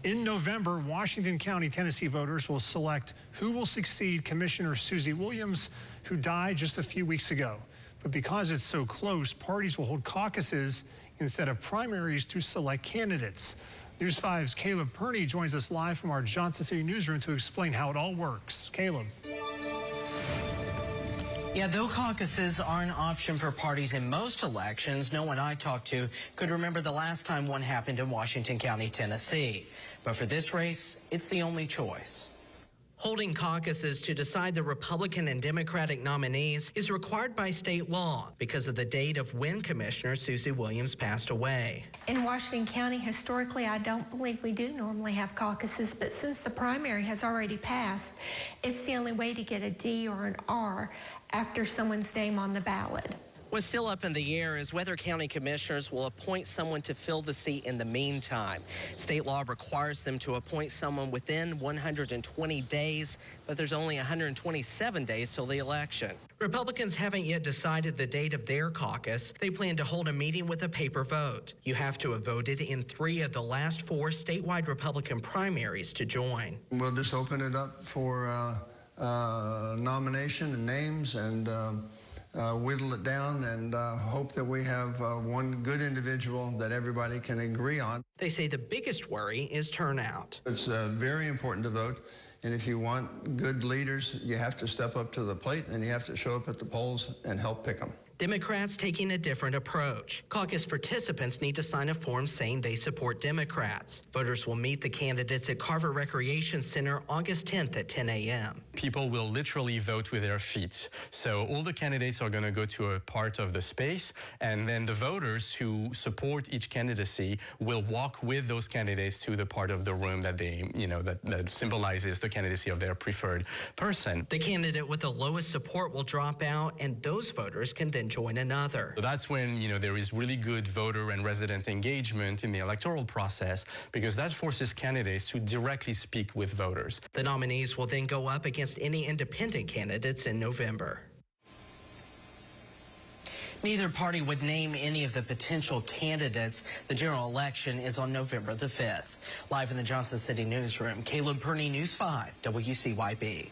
In November, Washington County, Tennessee voters will select who will succeed Commissioner Suzy Williams, who died just a few weeks ago. But because it's so close, parties will hold caucuses instead of primaries to select candidates. News 5's Caleb Perney joins us live from our Johnson City newsroom to explain how it all works. Caleb. Yeah, though caucuses are an option for parties in most elections, no one I talked to could remember the last time one happened in Washington County, Tennessee. But for this race, it's the only choice. Holding caucuses to decide the Republican and Democratic nominees is required by state law because of the date of when Commissioner Suzy Williams passed away. In Washington County, historically, I don't believe we do normally have caucuses, but since the primary has already passed, it's the only way to get a D or an R after someone's name on the ballot. What's still up in the air is whether county commissioners will appoint someone to fill the seat in the meantime. State law requires them to appoint someone within 120 days, but there's only 127 days till the election. Republicans haven't yet decided the date of their caucus. They plan to hold a meeting with a paper vote. You have to have voted in 3 of the last 4 statewide Republican primaries to join. We'll just open it up for nomination and names and whittle it down and hope that we have one good individual that everybody can agree on. They say the biggest worry is turnout. It's very important to vote, and if you want good leaders, you have to step up to the plate and you have to show up at the polls and help pick them. Democrats taking a different approach. Caucus participants need to sign a form saying they support Democrats. Voters will meet the candidates at Carver Recreation Center August 10th at 10 a.m. People will literally vote with their feet. So all the candidates are going to go to a part of the space, and then the voters who support each candidacy will walk with those candidates to the part of the room that they, that symbolizes the candidacy of their preferred person. The candidate with the lowest support will drop out, and those voters can then join another. So that's when, there is really good voter and resident engagement in the electoral process, because that forces candidates to directly speak with voters. The nominees will then go up against any independent candidates in November. Neither party would name any of the potential candidates. The general election is on November the 5th. Live in the Johnson City newsroom, Caleb Perney, News 5, WCYB.